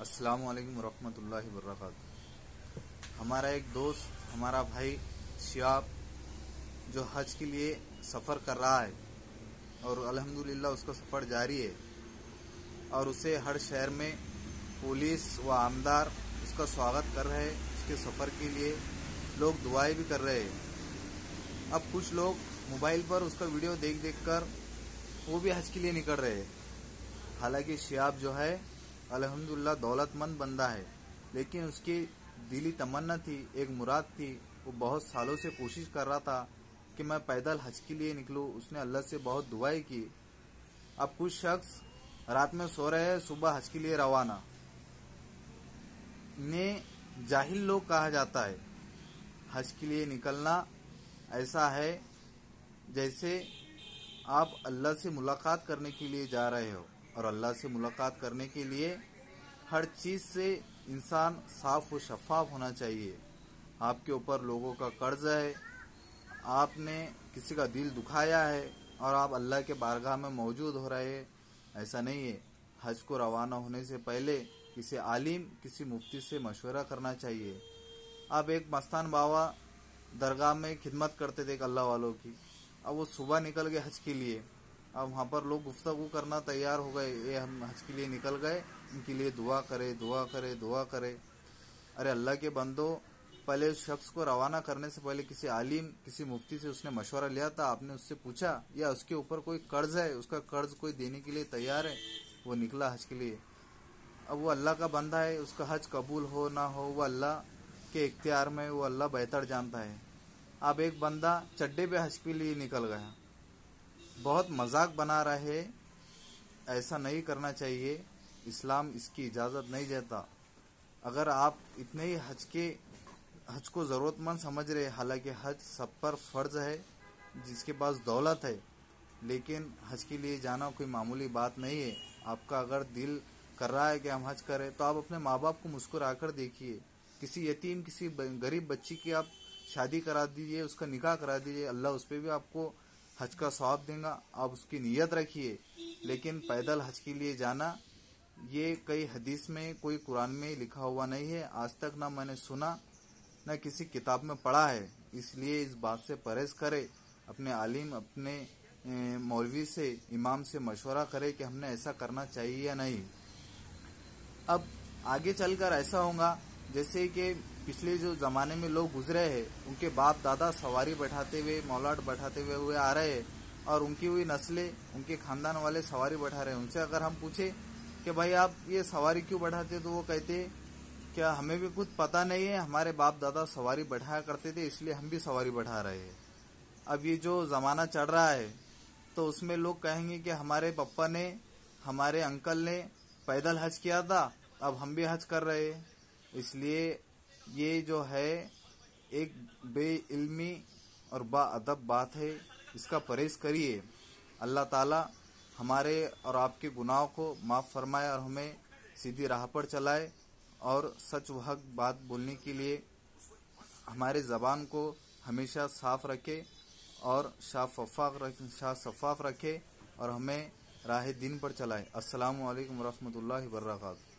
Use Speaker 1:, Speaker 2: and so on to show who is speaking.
Speaker 1: السلام علیکم ورحمۃ اللہ وبرکاتہ۔ ہمارا ایک دوست، ہمارا بھائی شیاب جو حج کے لیے سفر کر رہا ہے اور الحمدللہ اس کا سفر جاری ہے، اور اسے ہر شہر میں پولیس و عامدار اس کا سواگت کر رہے ہیں۔ اس کے سفر کے لیے لوگ دعائیں بھی کر رہے ہیں۔ اب کچھ لوگ موبائل پر اس کا ویڈیو دیکھ کر وہ بھی حج کے لیے نکل رہے ہیں۔ حالانکہ شیاب جو ہے الحمدللہ دولت مند بندہ ہے، لیکن اس کی دلی تمنا تھی، ایک مراد تھی۔ وہ بہت سالوں سے کوشش کر رہا تھا کہ میں پیدل حج کے لیے نکلوں۔ اس نے اللہ سے بہت دعائیں کی۔ اب کچھ شخص رات میں سو رہے ہیں، صبح حج کے لیے روانہ۔ انہیں جاہل لوگ کہا جاتا ہے۔ حج کے لیے نکلنا ایسا ہے جیسے آپ اللہ سے ملاقات کرنے کے لیے جا رہے ہو، اور اللہ سے ملاقات کرنے کے لیے ہر چیز سے انسان صاف و شفاف ہونا چاہیے۔ آپ کے اوپر لوگوں کا قرض ہے، آپ نے کسی کا دل دکھایا ہے اور آپ اللہ کے بارگاہ میں موجود ہو رہے ہیں، ایسا نہیں ہے۔ حج کو روانہ ہونے سے پہلے کسی عالم، کسی مفتی سے مشورہ کرنا چاہیے۔ اب ایک مستان بابا درگاہ میں خدمت کرتے تھے اللہ والوں کی۔ اب وہ صبح نکل گئے حج کے لیے۔ اب وہاں پر لوگ گفتگو کرنا تیار ہو گئے، یہ ہم حج کے لیے نکل گئے، ان کے لیے دعا کرے دعا کرے دعا کرے۔ ارے اللہ کے بندو، پہلے اس شخص کو روانہ کرنے سے پہلے کسی عالم، کسی مفتی سے اس نے مشورہ لیا تھا؟ آپ نے اس سے پوچھا؟ یا اس کے اوپر کوئی قرض ہے، اس کا قرض کوئی دینے کے لیے تیار ہے؟ وہ نکلا حج کے لیے۔ اب وہ اللہ کا بندہ ہے، اس کا حج قبول ہو نہ ہو وہ اللہ کے اختیار میں، وہ اللہ بہتر جانتا ہے۔ اب ایک بندہ چڈے پہ حج کے لیے نکل گیا، بہت مذاق بنا رہے، ایسا نہیں کرنا چاہیے۔ اسلام اس کی اجازت نہیں دیتا۔ اگر آپ اتنے ہی حج کو ضرورت مند سمجھ رہے، حالانکہ حج سب پر فرض ہے جس کے پاس دولت ہے، لیکن حج کے لیے جانا کوئی معمولی بات نہیں ہے۔ آپ کا اگر دل کر رہا ہے کہ ہم حج کریں تو آپ اپنے ماں باپ کو مسکرا کر دیکھیے۔ کسی یتیم، کسی غریب بچی کی آپ شادی کرا دیجئے، اس کا نکاح کرا دیجئے، اللہ اس پہ بھی آپ کو حج کا ثواب دیں گا۔ آپ اس کی نیت رکھیے۔ لیکن پیدل حج کے لیے جانا، یہ کئی حدیث میں، کوئی قرآن میں لکھا ہوا نہیں ہے۔ آج تک نہ میں نے سنا، نہ کسی کتاب میں پڑھا ہے۔ اس لیے اس بات سے پرہیز کرے، اپنے عالم، اپنے مولوی سے، امام سے مشورہ کرے کہ ہم نے ایسا کرنا چاہیے یا نہیں۔ اب آگے چل کر ایسا ہوگا جیسے کہ پچھلے جو زمانے میں لوگ گزرے ہیں، ان کے باپ دادا سواری بیٹھاتے ہوئے، مولاٹ بیٹھاتے ہوئے آ رہے ہیں، اور ان کی ہوئی نسلیں، ان کے خاندان والے سواری بیٹھا رہے ہیں۔ ان سے اگر ہم پوچھیں کہ بھائی آپ یہ سواری کیوں بیٹھاتے، تو وہ کہتے کیا ہمیں بھی کچھ پتہ نہیں ہے، ہمارے باپ دادا سواری بیٹھایا کرتے تھے، اس لیے ہم بھی سواری بیٹھا رہے ہیں۔ اب یہ جو زمانہ چڑھ رہا ہے تو اس میں لوگ کہیں گے کہ ہمارے پپا نے، ہمارے انکل نے پیدل حج کیا تھا، اب ہم بھی حج کر رہے ہیں۔ اس لیے یہ جو ہے ایک بے علمی اور با ادب بات ہے، اس کا پرہیز کریے۔ اللہ تعالی ہمارے اور آپ کے گناہوں کو معاف فرمائے اور ہمیں سیدھی راہ پر چلائے، اور سچ و حق بات بولنے کے لیے ہمارے زبان کو ہمیشہ صاف رکھے اور شفاف رکھے، اور ہمیں راہ دین پر چلائے۔ السلام علیکم ورحمۃ اللہ وبرکاتہ۔